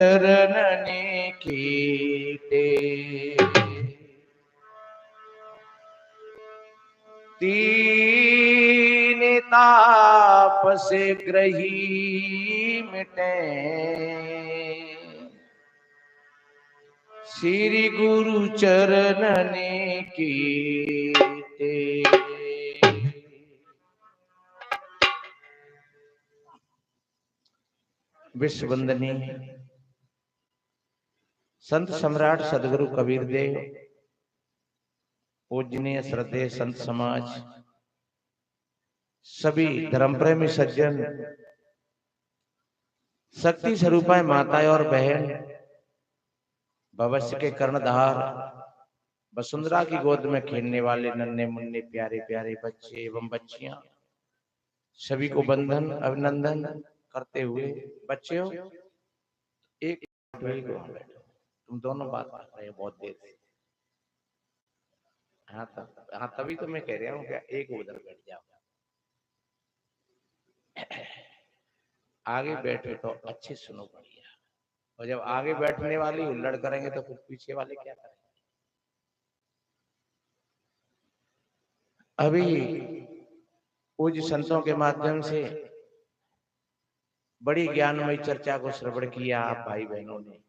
चरणने कीटे तीन ताप से ग्रही मिटे श्री गुरु चरणने कीटे। विश्व वंदनीय संत सम्राट सदगुरु कबीर देव, पूजनीय श्रद्धेय संत समाज, सभी धर्म प्रेमी सज्जन, शक्ति स्वरूपाएं माताएं और बहन, भविष्य के कर्णधार, वसुंधरा की गोद में खेलने वाले नन्हे मुन्ने प्यारे प्यारे बच्चे एवं बच्चियां, सभी को बंधन अभिनंदन करते हुए बच्चों एक तुम दोनों बात कर रहे हो बहुत देर से। हाँ तभी तो मैं कह रहा हूँ क्या एक उधर बैठ जाओ, आगे बैठे तो अच्छे सुनो बढ़िया, और जब आगे बैठने वाली उल्लड़ करेंगे तो फिर पीछे वाले क्या करेंगे। अभी पूज्य संतों के माध्यम से बड़ी ज्ञानमयी चर्चा को श्रवण किया आप भाई बहनों ने।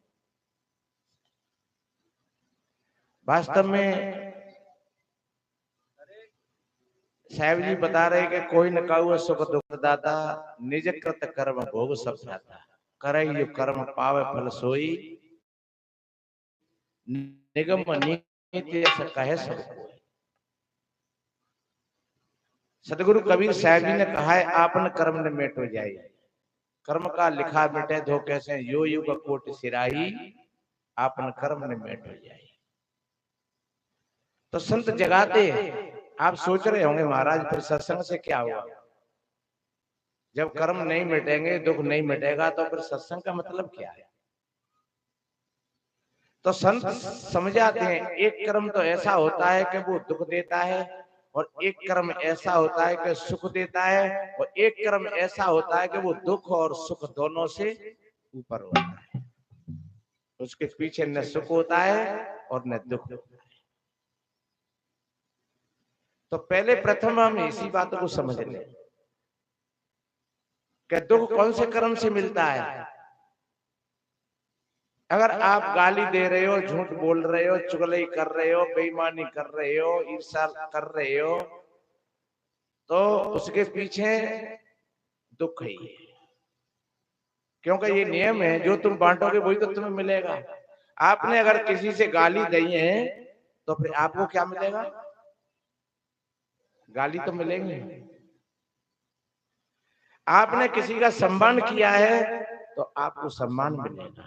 वास्तव में साहब जी बता रहे कि कोई न कहु सुख दुख दाता, निज कृत कर्म भोग सब जाता, करे जो कर्म पावे फल सोई, निगम नीति कहे सब कोई। सतगुरु कबीर साहब जी ने कहा है आपन कर्म न मेटो जाए, कर्म का लिखा मिटे धो कैसे यो युग कोट सिराही, आपन कर्म न मेटो जाए। तो संत जगाते, आप सोच रहे होंगे महाराज फिर सत्संग से क्या हुआ, जब कर्म नहीं मिटेंगे दुख नहीं मिटेगा तो फिर सत्संग का मतलब क्या है। तो संत समझाते हैं एक कर्म तो ऐसा होता है कि वो दुख देता है, और एक कर्म ऐसा होता है कि सुख देता है, और एक कर्म ऐसा होता है कि वो दुख और सुख दोनों से ऊपर होता है, उसके पीछे न सुख होता है और न दुख होता है। तो पहले प्रथम हम इसी बात को समझ लें कि दुख कौन से कर्म से मिलता है। अगर आप गाली दे रहे हो, झूठ बोल रहे हो, चुगली कर रहे हो, बेईमानी कर रहे हो, ईर्ष्या कर रहे हो, तो उसके पीछे दुख है, क्योंकि ये नियम है जो तुम बांटोगे वही तो तुम्हें मिलेगा। आपने अगर किसी से गाली दी है तो फिर आपको क्या मिलेगा, गाली तो मिलेंगे। आपने किसी का सम्मान किया है तो आपको सम्मान मिलेगा।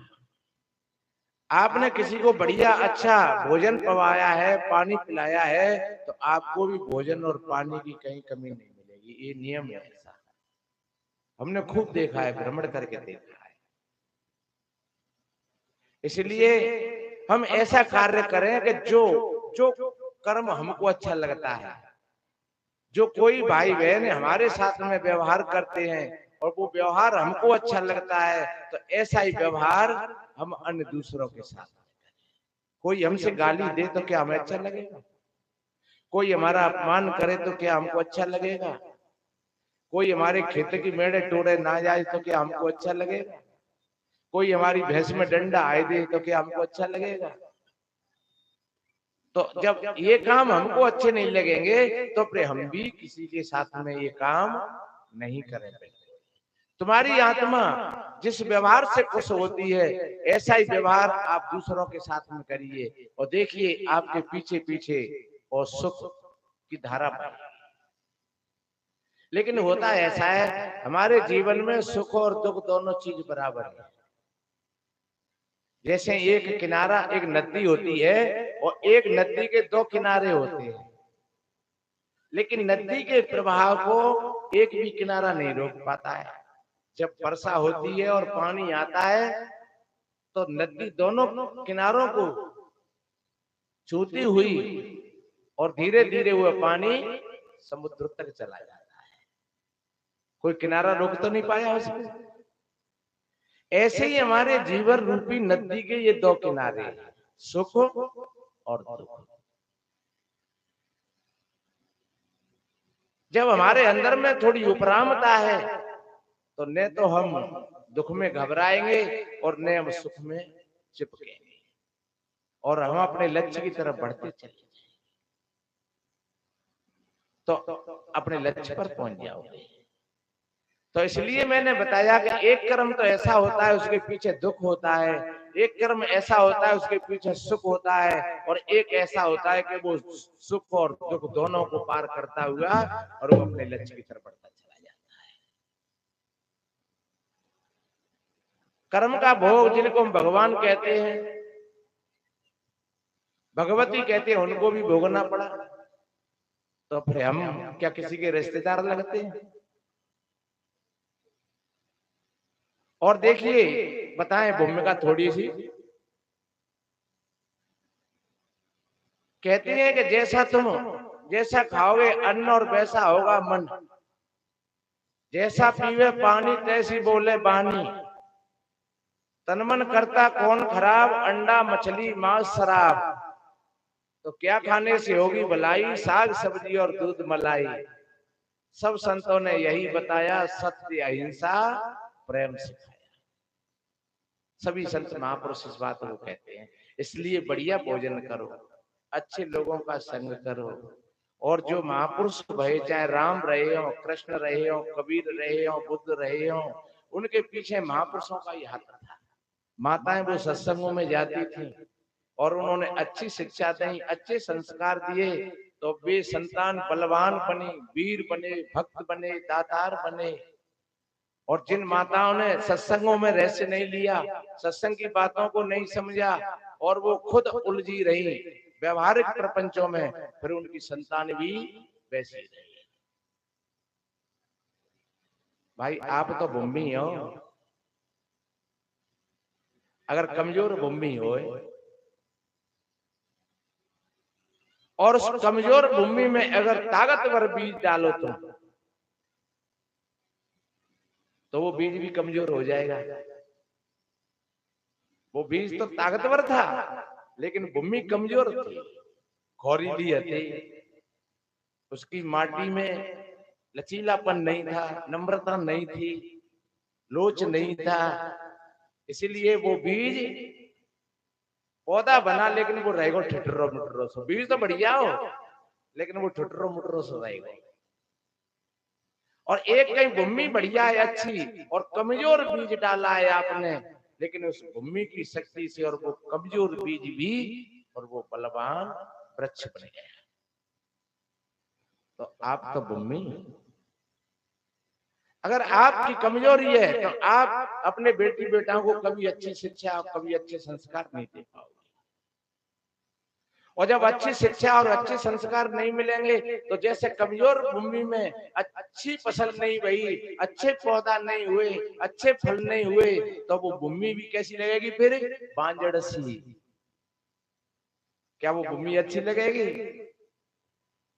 आपने किसी को बढ़िया अच्छा भोजन पवाया है, पानी पिलाया है, तो आपको भी भोजन और पानी की कहीं कमी नहीं मिलेगी। ये नियम है ऐसा, हमने खूब देखा है, भ्रमण करके देखा है। इसलिए हम ऐसा कार्य करें कि जो जो कर्म हमको अच्छा लगता है, जो कोई भाई बहन हमारे साथ में व्यवहार करते हैं और वो व्यवहार हमको अच्छा लगता है, तो ऐसा ही व्यवहार हम अन्य दूसरों के साथ। कोई हमसे गाली दे तो क्या हमें अच्छा लगेगा, कोई हमारा अपमान करे तो क्या हमको अच्छा लगेगा, कोई हमारे खेत की मेढ़े टोड़े ना जाए तो क्या हमको अच्छा लगेगा, कोई हमारी भैंस में डंडा आए दे तो क्या हमको अच्छा लगेगा। तो जब ये काम हमको अच्छे नहीं लगेंगे तो फिर हम भी किसी के साथ में ये काम नहीं करेंगे। तुम्हारी आत्मा जिस व्यवहार से खुश होती है, ऐसा ही व्यवहार आप दूसरों के साथ में करिए, और देखिए आपके पीछे पीछे और सुख की धारा बहेगी। लेकिन होता ऐसा है हमारे जीवन में सुख और दुख दोनों चीज बराबर है। जैसे एक किनारा, एक नदी होती है और एक नदी के दो किनारे होते हैं, लेकिन नदी के प्रवाह को एक भी किनारा नहीं रोक पाता है। जब वर्षा होती है और पानी आता है तो नदी दोनों किनारों को छूती हुई और धीरे धीरे वह पानी समुद्र तक चला जाता है, कोई किनारा रोक तो नहीं पाया उसको। ऐसे ही हमारे जीवन रूपी नदी के ये दो किनारे हैं, सुख और दुख। जब हमारे अंदर में थोड़ी उपरामता है तो न तो हम दुख में घबराएंगे और न हम सुख में चिपकेंगे, और हम अपने लक्ष्य की तरफ बढ़ते चले तो अपने लक्ष्य पर पहुंच जाओगे। तो इसलिए मैंने बताया कि एक कर्म तो ऐसा होता है उसके पीछे दुख होता है, एक कर्म ऐसा होता है उसके पीछे सुख होता है, और एक ऐसा होता है कि वो सुख और दुख दोनों को पार करता हुआ और वो अपने लक्ष्य की तरफ बढ़ता चला जाता है। कर्म का भोग जिनको हम भगवान कहते हैं, भगवती कहते हैं, उनको भी भोगना पड़ा, तो फिर हम क्या किसी के रिश्तेदार लगते हैं? और देखिए, बताएं भूमिका थोड़ी सी, कहती है कि जैसा खाओगे अन्न और वैसा होगा मन, जैसा पीवे पानी तैसी बोले बानी, तन मन करता कौन खराब, अंडा मछली मांस शराब, तो क्या खाने से होगी भलाई, साग सब्जी और दूध मलाई, सब संतों ने यही बताया, सत्य अहिंसा प्रेम सिखाया। सभी संत महापुरुष इस बात को कहते हैं। इसलिए बढ़िया भोजन करो, अच्छे लोगों का संग करो, और जो महापुरुष भये, चाहे राम रहे हो, कृष्ण रहे हो, कबीर रहे हो, बुद्ध रहे हो, उनके पीछे महापुरुषों का ही हाथ था। माताएं वो सत्संगों में जाती थी और उन्होंने अच्छी शिक्षा दी, अच्छे संस्कार दिए, तो वे संतान बलवान बने, वीर बने, भक्त बने, दातार बने। और जिन माताओं ने सत्संगों में रहस्य नहीं लिया, सत्संग की बातों को नहीं समझा, और वो खुद उलझी रही व्यवहारिक प्रपंचों में, फिर उनकी संतान भी वैसी रही। भाई आप तो भूमि हो, अगर कमजोर भूमि हो और उस कमजोर भूमि में अगर ताकतवर बीज डालो तो वो बीज भी कमजोर हो जाएगा। वो बीज तो ताकतवर था लेकिन भूमि कमजोर थी, खौरीली थी, उसकी माटी में लचीलापन नहीं था, नम्रता नहीं थी, लोच नहीं था, इसीलिए वो बीज पौधा बना लेकिन वो रहेगा ठिठुरो मुठुरो सो। बीज तो बढ़िया हो लेकिन वो ठिठुरो मुठुरो सो रहेगा। और एक कहीं भूमि बढ़िया है, अच्छी, और कमजोर बीज डाला है आपने, लेकिन उस भूमि की शक्ति से और वो कमजोर बीज भी और वो बलवान वृक्ष बन गया। तो आप तो भूमि, अगर आपकी कमजोरी है तो आप अपने बेटी बेटाओं को कभी अच्छी शिक्षा, कभी अच्छे संस्कार नहीं दे पाओगे। और जब अच्छी शिक्षा और अच्छे संस्कार नहीं मिलेंगे तो जैसे कमजोर भूमि में अच्छी फसल नहीं हुई, अच्छे पौधा नहीं हुए, अच्छे फल नहीं हुए, तो वो भूमि भी कैसी लगेगी? फिर बांजड़ सी। क्या वो भूमि अच्छी लगेगी?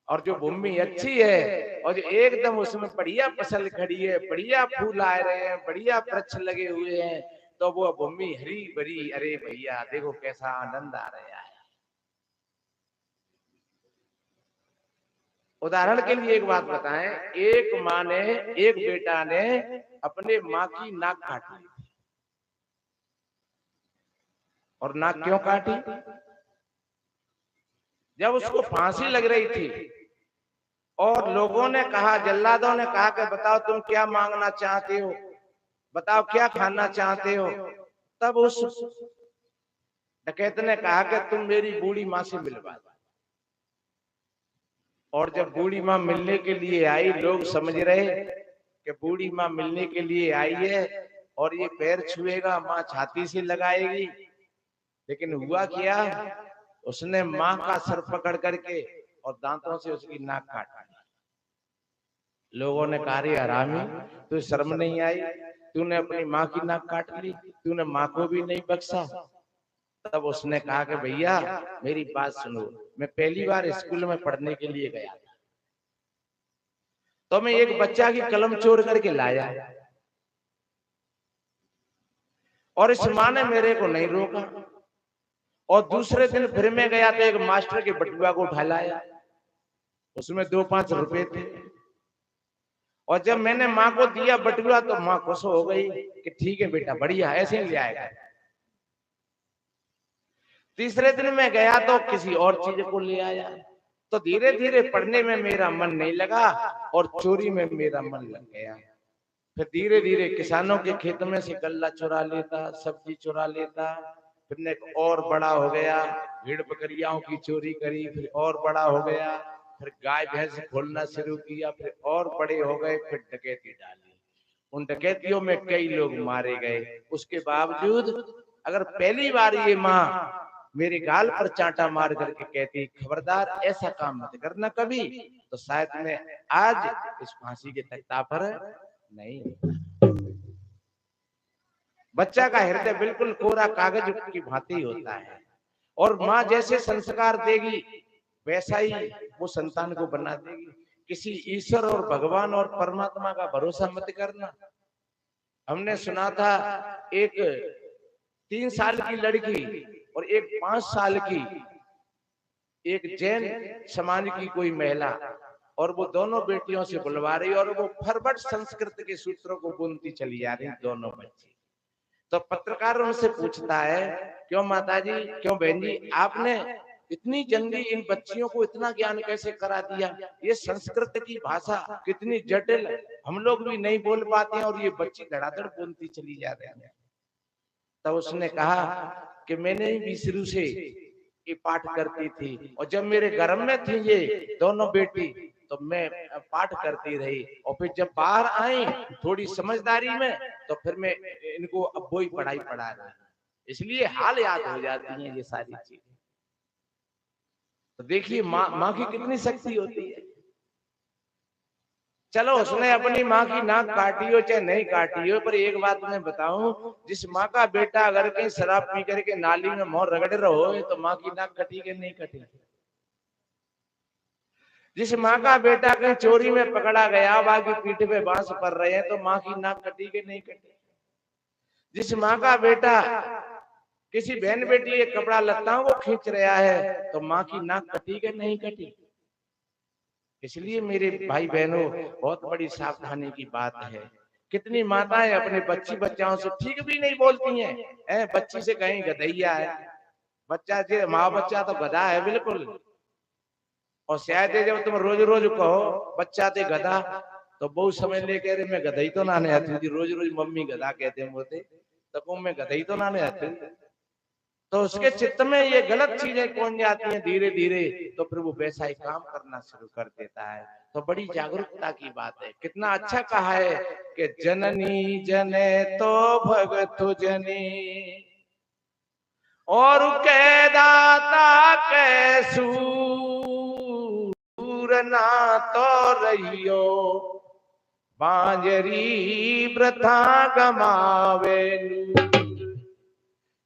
और जो भूमि अच्छी है और जो एकदम उसमें बढ़िया फसल खड़ी है, बढ़िया फूल आ रहे हैं, बढ़िया वृक्ष लगे हुए हैं, तो वो भूमि हरी भरी, अरे भैया देखो कैसा आनंद आ रहा है। उदाहरण के लिए एक बात बताएं, एक माँ ने, एक बेटा ने अपने माँ की नाक काटी, और नाक क्यों काटी? जब उसको फांसी लग रही थी और लोगों ने कहा, जल्लादों ने कहा कि बताओ तुम क्या मांगना चाहते हो, बताओ क्या खाना चाहते हो, तब उस डकैत ने कहा कि तुम मेरी बूढ़ी माँ से मिलवा दो। और जब बूढ़ी माँ मिलने के लिए आई, लोग समझ रहे कि बूढ़ी माँ मिलने के लिए आई है और ये पैर छुएगा, माँ छाती से लगाएगी, लेकिन हुआ क्या, उसने माँ का सर पकड़ करके और दांतों से उसकी नाक काट दी। लोगों ने कहा, रे हरामी, तुझे शर्म नहीं आई? तूने अपनी माँ की नाक काट ली, तूने माँ को भी नहीं बख्शा। तब उसने कहा कि भैया मेरी बात सुनो, मैं पहली बार स्कूल में पढ़ने के लिए गया था, तो मैं एक बच्चा की कलम चोर करके लाया, और इस माँ ने मेरे को नहीं रोका। और दूसरे दिन फिर मैं गया तो एक मास्टर के बटुआ को उठा लाया, उसमें 2-5 रुपए थे। और जब मैंने माँ को दिया बटुआ तो माँ खुश हो गई कि ठीक है बेटा, बढ़िया, ऐसे ही ले आएगा। तीसरे दिन मैं गया तो किसी और चीज को ले आया। तो धीरे धीरे पढ़ने में मेरा मन नहीं लगा और चोरी में मेरा मन लग गया। फिर धीरे धीरे किसानों के खेत में से गल्ला चुरा लेता, सब्जी चुरा लेता। फिर एक और बड़ा हो गया, भेड़ बकरियाओं की चोरी करी। फिर और बड़ा हो गया, फिर गाय भैंस खोलना शुरू किया। फिर और बड़े हो गए, फिर डकैती डाली। उन डकैतियों में कई लोग मारे गए। उसके बावजूद अगर पहली बार ये माँ मेरे गाल पर चांटा मार करके कहती खबरदार ऐसा काम मत करना कभी, तो शायद मैं आज इस फांसी के तख्ता पर नहीं। बच्चा का हृदय बिल्कुल कोरा कागज की भांति होता है, और माँ जैसे संस्कार देगी वैसा ही वो संतान को बना देगी। किसी ईश्वर और भगवान और परमात्मा का भरोसा मत करना। हमने सुना था एक 3 साल की लड़की और एक 5 साल की, एक जैन समाज की कोई महिला, और वो दोनों बेटियों से बुलवा रही और वो फरबट संस्कृत के सूत्रों को बुनती चली जा रही दोनों बच्ची। तो पत्रकार उनसे पूछता है, क्यों माताजी, क्यों बहन जी, आपने इतनी जल्दी इन बच्चियों को इतना ज्ञान कैसे करा दिया? ये संस्कृत की भाषा कितनी जटिल, हम लोग भी नहीं बोल पाते हैं और ये बच्ची धड़ाधड़ बोलती चली जा रही है। तब उसने कहा कि मैंने भी शुरू से ये पाठ करती थी, और जब मेरे गर्भ में थी ये दोनों बेटी तो मैं पाठ करती रही, और फिर जब बाहर आई थोड़ी समझदारी में तो फिर मैं इनको अब वही पढ़ाई पढ़ा रही, इसलिए हाल याद हो जाती हैं ये सारी चीजें। तो देखिए माँ की कितनी शक्ति होती है। चलो उसने अपनी माँ की नाक काटी हो चाहे नहीं काटी हो, पर एक बात मैं बताऊं, जिस माँ का बेटा अगर कहीं शराब पी करके नाली में मुंह रगड़ रहो तो माँ की नाक कटी के नहीं कटी। जिस माँ का बेटा कहीं चोरी में पकड़ा गया, बाकी पीठ पे बांस पड़ रहे हैं, तो माँ की नाक कटी के नहीं कटी। जिस माँ का बेटा किसी बहन बेटी के कपड़ा लत्ता वो खींच रहा है, तो माँ की नाक कटी के नहीं कटी। इसलिए मेरे भाई बहनों, बहुत बड़ी सावधानी की बात है। कितनी माताएं अपने बच्चाओं से ठीक भी नहीं बोलती हैं। बच्ची से कहीं गधैया है, बच्चा जो माँ बच्चा तो गधा है बिल्कुल। और शायद जब तुम रोज रोज कहो बच्चा ते गधा, तो बहुत समझ ले कह रहे मैं गधई तो ना आती, रोज रोज मम्मी गधा कहते हैं बोलते, तो मैं गधई तो ना आती। तो उसके चित्त में ये गलत चीजें कौन जाती हैं धीरे धीरे, तो फिर वो वैसा ही काम करना शुरू कर देता है। तो बड़ी जागरूकता की बात है। कितना अच्छा कहा है कि जननी जने तो भगतु जनी, और के दाता के सूर ना तो रहियो, बांजरी वृथा गमावे।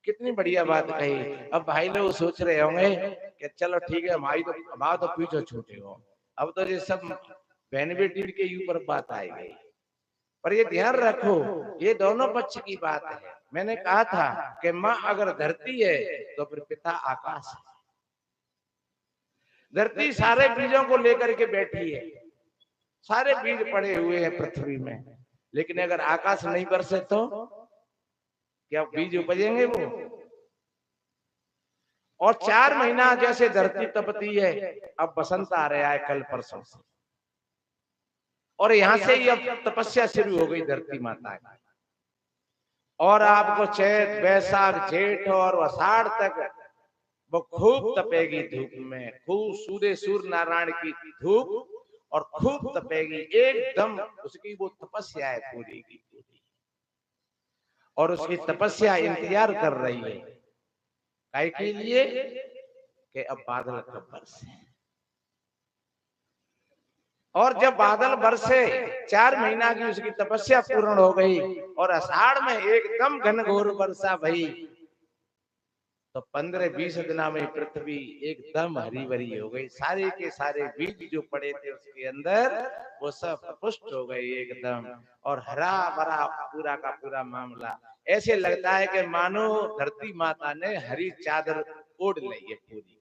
कितनी बढ़िया बात कही। अब भाई लोग सोच रहे होंगे कि चलो ठीक है, हमारा तो पीछे छूटे हो, अब तो ये सब बहन बेटी के ऊपर बात आई गई। पर ये ध्यान रखो, ये दोनों पक्ष की बात है। मैंने कहा था कि माँ अगर धरती है तो फिर पिता आकाश है। धरती सारे बीजों को लेकर के बैठी है, सारे बीज पड़े हुए हैं पृथ्वी में, लेकिन अगर आकाश नहीं बरसे तो क्या बीज उपजेंगे वो? और 4 महीना जैसे धरती तपती है, अब बसंत आ रहा है कल परसों से, और यहां से ही अब तपस्या शुरू हो गई धरती माता की। और आपको चैत बैसाख जेठ और आषाढ़ तक वो खूब तपेगी धूप में, खूब सूर्य नारायण की धूप, और खूब तपेगी एकदम। उसकी वो तपस्या है पूरी की पूरी, और उसकी तपस्या इंतजार कर रही है काय के लिए कि अब बादल कब बरसे। और जब बादल बरसे 4 महीना की उसकी तपस्या पूर्ण हो गई, और आषाढ़ में एकदम घनघोर वर्षा भई, तो 15-20 दिना में पृथ्वी एकदम हरी भरी हो गई। सारे के सारे बीज जो पड़े थे उसके अंदर वो सब पुष्ट हो गए एकदम, और हरा भरा पूरा का पूरा मामला। ऐसे लगता है कि मानो धरती माता ने हरी चादर ओढ़ ली है पूरी।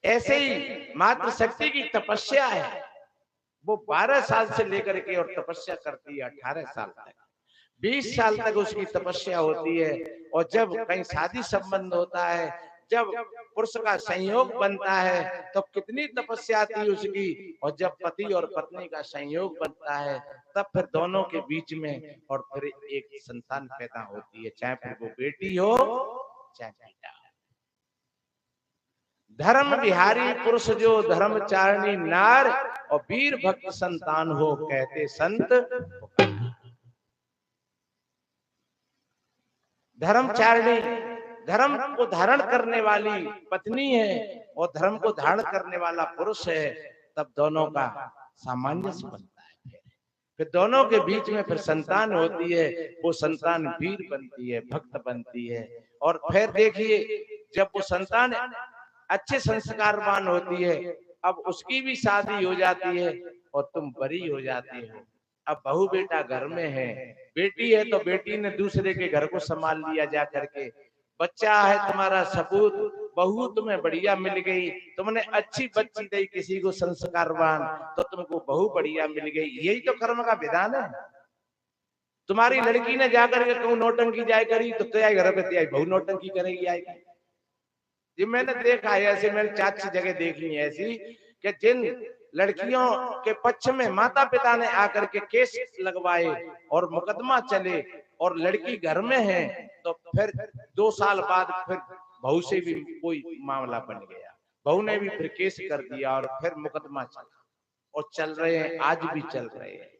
ऐसे ही मातृ शक्ति की तपस्या है। वो 12 साल से लेकर के और तपस्या करती है 18 साल तक, 20 साल तक उसकी तपस्या होती है। और जब कहीं शादी संबंध होता है, जब पुरुष का संयोग बनता है, तो कितनी तपस्या थी उसकी। और जब पति और पत्नी का संयोग बनता है, तब फिर दोनों के बीच में और फिर एक संतान पैदा होती है, चाहे फिर वो बेटी हो चाहे बेटा हो। धर्म बिहारी पुरुष जो धर्मचारिणी नार, और वीर भक्त संतान हो कहते संत। धर्मचारिणी धर्म को धारण करने वाली पत्नी है और धर्म को धारण करने वाला पुरुष है, तब दोनों का सामंजस्य बनता है। फिर दोनों के बीच में फिर संतान होती है, वो संतान वीर बनती है, भक्त बनती है। और फिर देखिए, जब वो संतान अच्छे संस्कारवान होती है, अब उसकी भी शादी हो जाती है और तुम बरी हो जाती हो। अब बहू बेटा घर में है, बेटी है तो बेटी ने दूसरे के घर को संभाल लिया जा करके। बच्चा है तुम्हारा सपूत, बहू तुम्हें बढ़िया मिल गई, तुमने अच्छी बच्ची दी किसी को संस्कारवान, तो तुमको बहू बढ़िया मिल गई। यही तो कर्म का विधान है। तुम्हारी लड़की ने जाकर के कहूं नौटंकी जाए करी, तो तेरे घर पे तेरी बहू नौटंकी करेगी आएगी। ये मैंने देखा है, ऐसे मैंने 4 जगह देखी है ऐसी, कि जिन लड़कियों के पक्ष में माता पिता ने आकर के केस लगवाए और मुकदमा चले, और लड़की घर में है, तो फिर 2 साल बाद फिर बहू से भी कोई मामला बन गया, बहू ने भी फिर केस कर दिया और फिर मुकदमा चला, और चल रहे हैं, आज भी चल रहे हैं।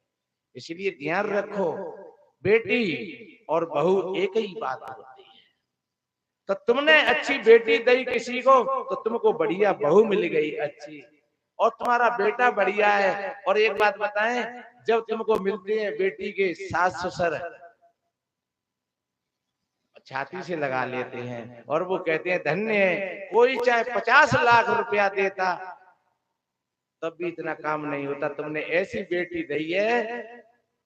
इसलिए ध्यान रखो, बेटी और बहू एक ही बात होती है। तो तुमने अच्छी बेटी दी किसी को, तो तुमको बढ़िया बहू मिल गई अच्छी, और तुम्हारा बेटा बढ़िया है। और एक बात बताएं, जब तुमको मिलते हैं बेटी के सास ससुर, छाती से लगा लेते हैं और वो कहते हैं धन्य है। कोई चाहे 50 लाख रुपया देता तब भी इतना काम नहीं होता। तुमने ऐसी बेटी दी है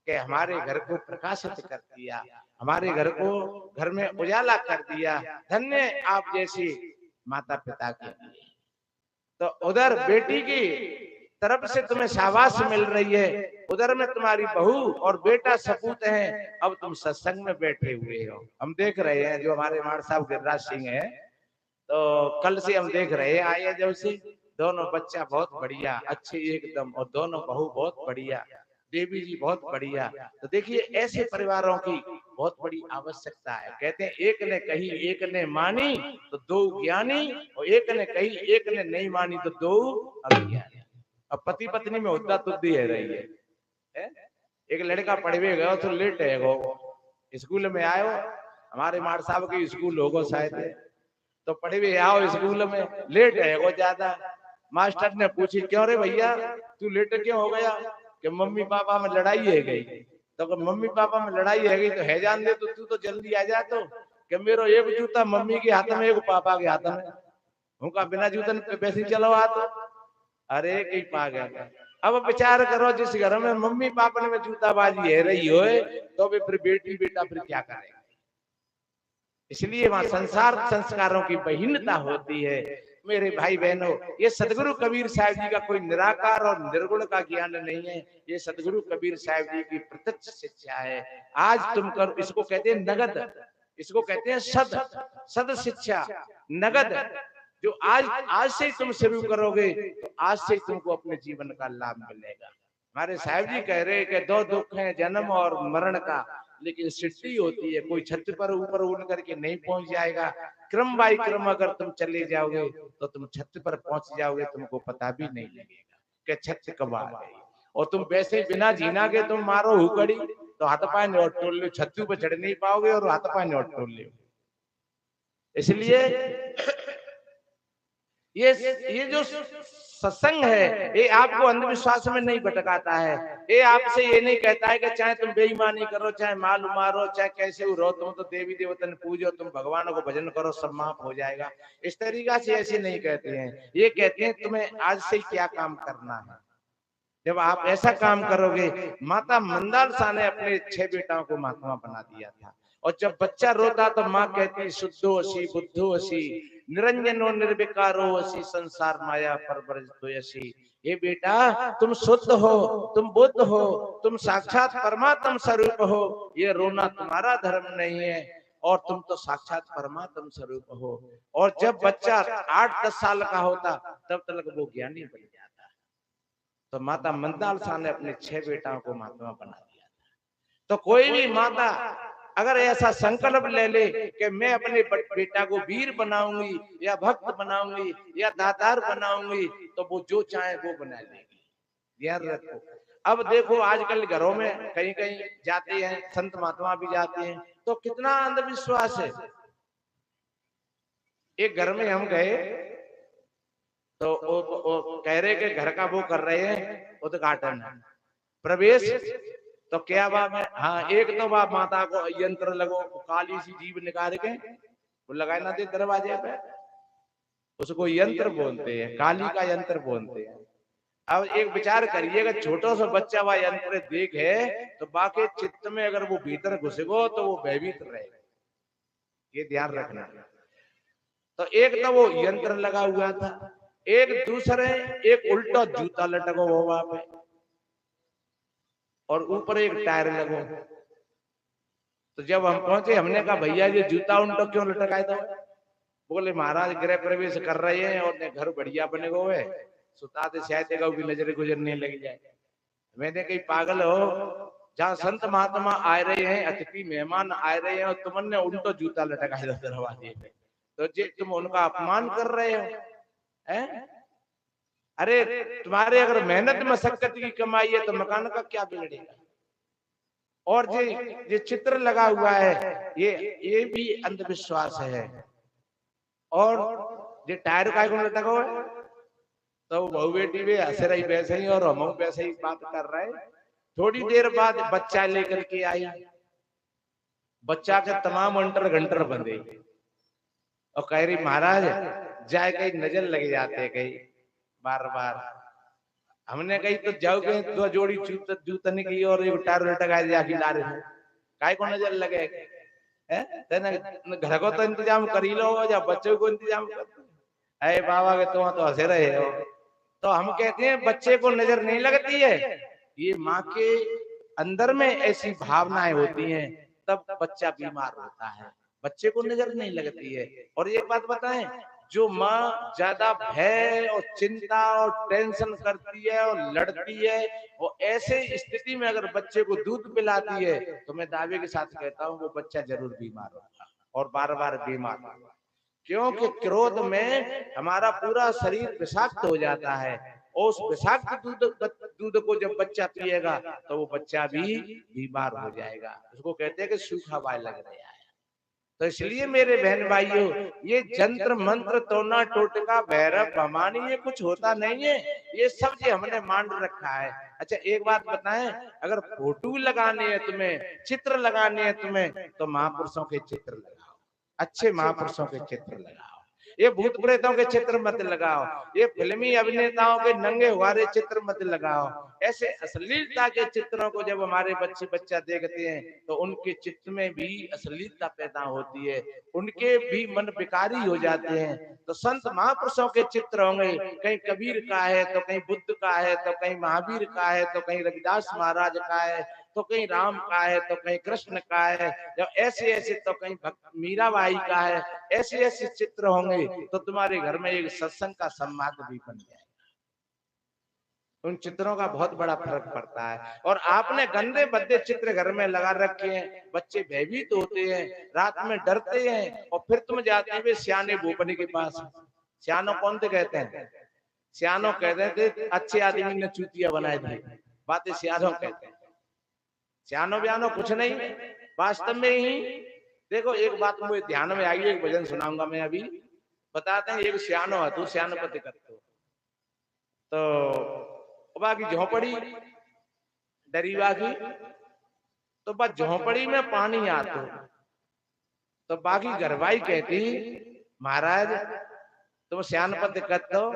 कि हमारे घर को प्रकाशित कर दिया, हमारे घर को घर में उजाला कर दिया। धन्य आप जैसी माता पिता के लिए। तो उधर बेटी की तरफ से तुम्हें शाबाश मिल रही है, उधर में तुम्हारी बहू और बेटा सपूत हैं। अब तुम सत्संग में बैठे हुए हो। हम देख रहे हैं, जो हमारे मार साहब गिरिराज सिंह है, तो कल से हम देख रहे हैं आए जब से, दोनों बच्चा बहुत बढ़िया अच्छे एकदम, और दोनों बहू बहुत बढ़िया, देवी जी बहुत बढ़िया। तो देखिए, ऐसे परिवारों की बहुत बड़ी आवश्यकता है। कहते हैं एक ने कही एक ने मानी तो दो ज्ञानी, और एक ने कही एक ने नहीं मानी तो दो अज्ञानी। अब पति पत्नी में होता तुद्दी है रही है? एक लड़का पढ़वे गयो तो लेट है गो, स्कूल में आयो, हमारे मार साहब के स्कूल होगो शायद, तो पढ़वे आओ स्कूल में, लेट है गो ज्यादा। मास्टर ने पूछी क्यों रे भैया तू लेट क्यों हो गया? कि मम्मी पापा में लड़ाई है गई। तो मम्मी पापा में लड़ाई है गई तो है जान दे, तो तू तो जल्दी आ जा। तो कि मेरो एक जूता मम्मी के हाथ में एक पापा के हाथ में, उनका बिना जूतन पे वैसे चलो हाथ। अरे कहीं पा गया। अब विचार करो, जिस घर में मम्मी पापा में जूताबाजी है रही हो, तो फिर बेटी बेटा फिर क्या करेगा? इसलिए वहां संसार संस्कारों की बहीनता होती है। मेरे भाई बहनों, ये सदगुरु कबीर साहब जी का कोई निराकार और निर्गुण का ज्ञान नहीं है, ये सदगुरु कबीर साहब जी की प्रत्यक्ष शिक्षा है। आज तुम कर, इसको कहते हैं नगद, इसको कहते हैं सद शिक्षा, नगद, जो आज से तुम शुरू करोगे तो आज से तुमको अपने जीवन का लाभ मिलेगा। हमारे साहब जी कह रहे हैं कि 2 दुख हैं, जन्म और मरण का, लेकिन सृष्टि होती है, कोई छत पर ऊपर उड़ करके नहीं पहुंच जाएगा। क्रम बाई क्रम अगर तुम चले जाओगे तो तुम छत पर पहुंच जाओगे, तुमको पता भी नहीं लगेगा कि छत कब आ गई। और तुम वैसे बिना जीना के तुम मारो हुकड़ी तो हाथ पाए नोट टोल लो, छत्तू पर चढ़ नहीं पाओगे और हाथ पाए नोट टोल लो। इसलिए ये जो सत्संग है ये आपको अंधविश्वास में नहीं भटकाता है। ये आपसे ये नहीं कहता है कि चाहे तुम बेईमानी करो, चाहे माल मारो, चाहे कैसे रहो, तुम तो देवी देवता ने पूजो, तुम भगवानों को भजन करो, सब माफ हो जाएगा। इस तरीका से ऐसे नहीं कहते हैं। ये कहते हैं तुम्हें आज से क्या काम करना है। जब आप ऐसा काम करोगे, माता मंदाल शाह ने अपने 6 बेटाओं को महात्मा बना दिया था। और जब बच्चा रोता तो माँ कहती शुद्धो असी बुद्धो असी निरंजनो निर्विकारो असी संसार माया परवरितो असी। ये बेटा तुम शुद्ध हो, तुम बुद्ध हो, तुम साक्षात परमात्म स्वरूप हो। ये रोना तुम्हारा धर्म नहीं है और तुम तो साक्षात परमात्म स्वरूप हो। और जब बच्चा 8-10 साल का होता तब तक वो ज्ञानी बन जाता। तो माता मंदाल शाह ने अपने 6 बेटाओं को महात्मा बना दिया। तो कोई भी माता अगर ऐसा संकल्प ले ले कि मैं अपने बेटा को वीर बनाऊंगी या भक्त बनाऊंगी या दातार बनाऊंगी, तो वो जो चाहे वो बना लेगी। ध्यान रखो। अब देखो आजकल घरों में कहीं कहीं जाते हैं, संत महात्मा भी जाते हैं, तो कितना अंधविश्वास है। एक घर में हम गए तो वो कह रहे कि घर का वो कर रहे हैं उद्घाटन, प्रवेश। तो क्या बात है, हाँ एक तो बाप माता को यंत्र लगो, काली सी जीभ निकाल के वो लगाए ना दे दरवाजे पे, उसको यंत्र बोलते हैं, काली का यंत्र बोलते हैं। अब एक विचार करिएगा, छोटा सा बच्चा वह यंत्र देखे तो बाकी चित्त में अगर वो भीतर घुसेगो तो वो भयभीत रहेगा। ये ध्यान रखना। तो एक तो वो यंत्र लगा हुआ था, एक दूसरे एक उल्टा जूता लटका हुआ वहां पे और ऊपर एक टायर लगो। तो जब हम पहुंचे हमने कहा भैया ये जूता उल्टा क्यों लटकाए था? बोले महाराज गृह प्रवेश कर रहे हैं और ने घर बढ़िया बने हुए सुताते शायद की नजर गुजरने लग जाए। मैंने कही पागल हो, जहाँ संत महात्मा आ रहे हैं, अतिथि मेहमान आ रहे हैं और तुमने उल्टो जूता लटकाए था दरवाजे पे, तो जी तुम उनका अपमान कर रहे हो हैं? अरे तुम्हारे अगर मेहनत मशक्कत की कमाई है तो मकान का क्या बिगड़ेगा? और ये चित्र लगा हुआ है ये भी अंधविश्वास है। और ये टायर का कौन लटका हुआ है? तो बहु बेटी वे हंस रही वैसे ही और हम वैसे ही बात कर रहे हैं। थोड़ी देर बाद बच्चा लेकर के आई, बच्चा के तमाम अंटर घंटर बंधे और कह रही महाराज जाए कहीं नजर लग जाते कहीं बार बार। हमने कही तो जाओगे 2 जोड़ी जूतन की और एक टायर लटका जाके ला रहे काय को नजर लगे घर को तो इंतजाम कर ही लो या बच्चों को इंतजाम कर। अरे बाबा के तुम तो हंसे रहे हो। तो हम कहते हैं बच्चे को नजर नहीं लगती है, ये माँ के अंदर में ऐसी भावनाएं होती हैं तब बच्चा बीमार होता है, बच्चे को नजर नहीं लगती है। और एक बात बताएं, जो माँ ज्यादा भय और चिंता और टेंशन करती है और लड़ती है, वो ऐसे स्थिति में अगर बच्चे को दूध पिलाती है तो मैं दावे के साथ कहता हूँ वो बच्चा जरूर बीमार होगा और बार बार बीमार होगा। क्योंकि क्रोध में हमारा पूरा शरीर विषाक्त हो जाता है और उस विषाक्त दूध को जब बच्चा पिएगा तो वो बच्चा भी बीमार हो जाएगा। उसको कहते हैं कि सूखा बाय लग रहा है। तो इसलिए मेरे बहन भाइयों, ये जंत्र मंत्र तोड़ना टोटका भैरव भवानी ये कुछ होता नहीं है, ये सब जो हमने मान रखा है। अच्छा एक बात बताएं, अगर फोटो लगाने है तुम्हें, चित्र लगाने हैं तुम्हें, तो महापुरुषों के चित्र लगाओ, अच्छे महापुरुषों के चित्र लगाओ। ये भूत प्रेतों के चित्र मत लगाओ, ये फिल्मी अभिनेताओं के नंगे हुआरे चित्र मत लगाओ। ऐसे अश्लीलता के चित्रों को जब हमारे बच्चा देखते हैं तो उनके चित्त में भी अश्लीलता पैदा होती है, उनके भी मन विकारी हो जाते हैं। तो संत महापुरुषों के चित्र होंगे, कहीं कबीर का है तो कहीं बुद्ध का है तो कहीं महावीर का है तो कहीं रविदास महाराज का है तो कहीं राम का है तो कहीं कृष्ण का है, जब ऐसे ऐसे तो कहीं मीराबाई का है, ऐसे ऐसे चित्र होंगे तो तुम्हारे घर में एक सत्संग का सम्मान भी बन जाएगा। उन चित्रों का बहुत बड़ा फर्क पड़ता है। और आपने गंदे बद्दे चित्र घर में लगा रखे हैं, बच्चे भयभीत होते हैं, रात में डरते हैं और फिर तुम जाते हैं सियाने भूपनी के पास। सियानो कौन थे कहते हैं? सियानो कहते थे अच्छे आदमी ने चूतिया बनाए थे, बातें सियानो कहते हैं। सियानो ब्यानो कुछ नहीं, वास्तव में ही देखो एक बात मुझे ध्यान में आई, एक भजन सुनाऊंगा मैं अभी। बताते हैं एक सियानो है तू सियानो पति करते तो बाकी झोपड़ी डरीवा की तो बस झोपड़ी में पानी आतो तो बाकी घरवाई कहती महाराज तुम सियानपत करते हो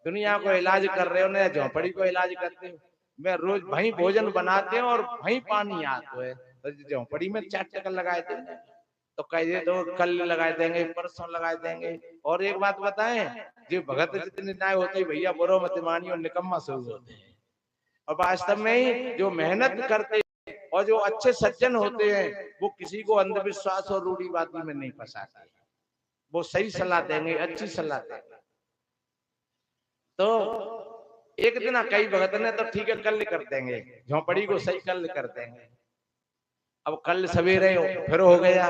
दुनिया को इलाज कर रहे हो ना झोपड़ी को इलाज करते हो मैं रोज वहीं भोजन बनाते हैं और वहीं पानी आता है तो झोपड़ी में 4 टका लगाए थे तो कहे तो कल लगाए देंगे परसों लगाए देंगे। और एक बात बताएं जो भगत जितने न्याय होते भैया बुरो मत मानियो निकम्मा से होते हैं और वास्तव में ही जो मेहनत करते हैं और जो अच्छे सज्जन होते हैं वो किसी को अंधविश्वास और रूढ़िवादी में नहीं फंसाते, वो सही सलाह देंगे अच्छी सलाह देंगे। तो एक दिन कई भगत ने तो ठीक है कल कर देंगे झोपड़ी को सही कल कर देंगे। अब कल सवेरे फिर हो गया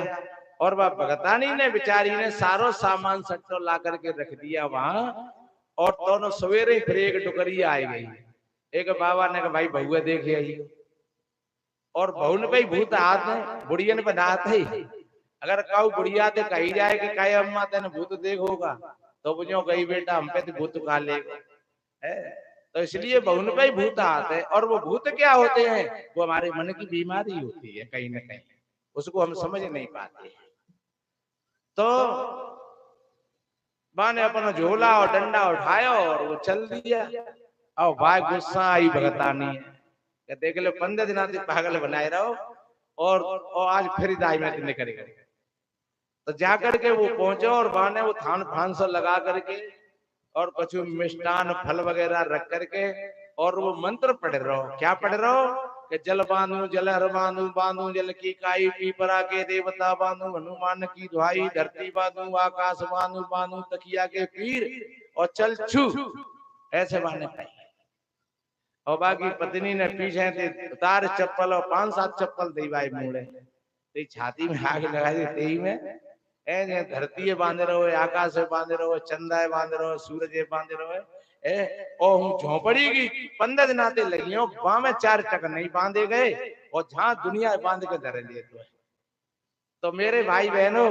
और वह भगतानी ने बेचारी ने सारो सामान सट्टो ला करके रख दिया वहां और दोनों सवेरे फिर एक टुकड़ी आई गई। एक बाबा ने कहा भाई बहुआ देखे आई और बहू ने भाई भूत हाथ है बुढ़िया ने बनाते ही अगर काऊ बुढ़िया ते कही जाए कि कहे अम्मा तेने भूत देखोगा तो बुझो गई बेटा हम पे तो भूत खा लेगा है। तो इसलिए बहुन पे ही भूत आते हैं और वो भूत क्या होते हैं वो हमारे मन की बीमारी होती है कहीं ना कहीं उसको हम समझ नहीं पाते। तो माँ ने अपना झोला और डंडा उठाया और वो चल दिया और भाई गुस्सा आई भगतानी है देख लो 15 दिन आते पागल बनाए रहो और आज फिर दाई में निकल गए। तो जाकर के वो पहुंचे और वहां ने वो थान फांस लगा करके और कुछ मिष्टान फल वगैरह रख करके और वो मंत्र पढ़ रहे हो। क्या पढ़ रहे हो कि जल बांधू जल हर बांधू बांधू जल की काई पीपरा के देवता बांधू हनुमान की दुहाई धरती बांधू आकाश बांधू बांधू तकिया के पीर और चल छू ऐसे बाने पाई। और बाकी पत्नी ने पीछे उतार चप्पल और 5-7 चप्पल दीवाई मुड़े तो छाती में आग लगा दी तेई में ए धरती बांधे रहो आकाश से बांधे रहो चंदा बांधे रहो सूरज बांधे रहो और हूँ झोपड़ी की 15 दिन आते लगी हो वहां में 4 टक नहीं बांधे गए और जहां दुनिया बांध के धरे लिए तो मेरे भाई बहनों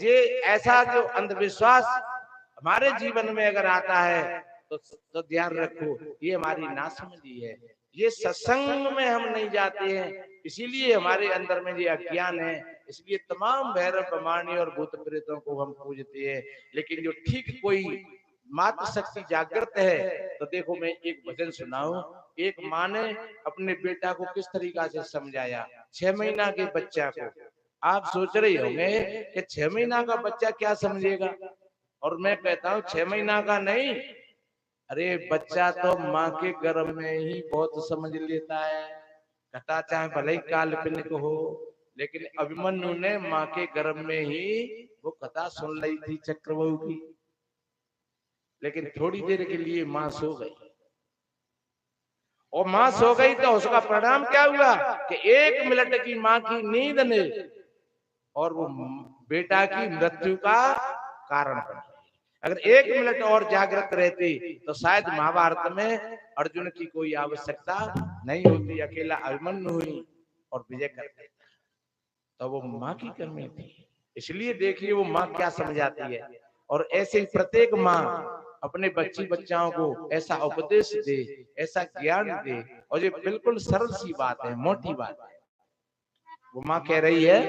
ये ऐसा जो अंधविश्वास हमारे जीवन में अगर आता है तो ध्यान रखो ये हमारी नासमझी है। ये सत्संग में हम नहीं जाते हैं इसीलिए हमारे अंदर में ये अज्ञान है। इसलिए तमाम भैरव ब्रह्मांडी और भूत प्रेतों को हम पूजते हैं। लेकिन जो ठीक कोई मात्र शक्ति जागृत है तो देखो मैं एक भजन सुनाऊं। एक माँ ने अपने बेटा को किस तरीका से समझाया 6 महीना के बच्चा को। आप सोच रहे होंगे कि 6 महीना का बच्चा क्या समझेगा और मैं कहता हूं 6 महीना का नहीं अरे बच्चा तो माँ के गर्भ में ही बहुत समझ लेता है। कथा चाहे भले ही काल्पनिक हो लेकिन अभिमन्यु ने माँ के गर्भ में ही वो कथा सुन ली थी चक्रवाऊ की। लेकिन थोड़ी देर के लिए माँ सो गई और माँ सो गई तो उसका परिणाम क्या हुआ कि 1 मिनट की माँ की नींद ने और वो बेटा की मृत्यु का कारण बना। अगर 1 मिनट और जागृत रहती तो शायद महाभारत में अर्जुन की कोई आवश्यकता नहीं होती। अकेला अभिमन्यु हुई और विजय कर देता तो वो माँ की कमी थी। इसलिए देखिए वो माँ क्या समझाती है और ऐसे ही प्रत्येक माँ अपने बच्चाओं को ऐसा उपदेश दे ऐसा ज्ञान दे और ये बिल्कुल सरल सी बात है मोटी बात है। वो माँ कह रही है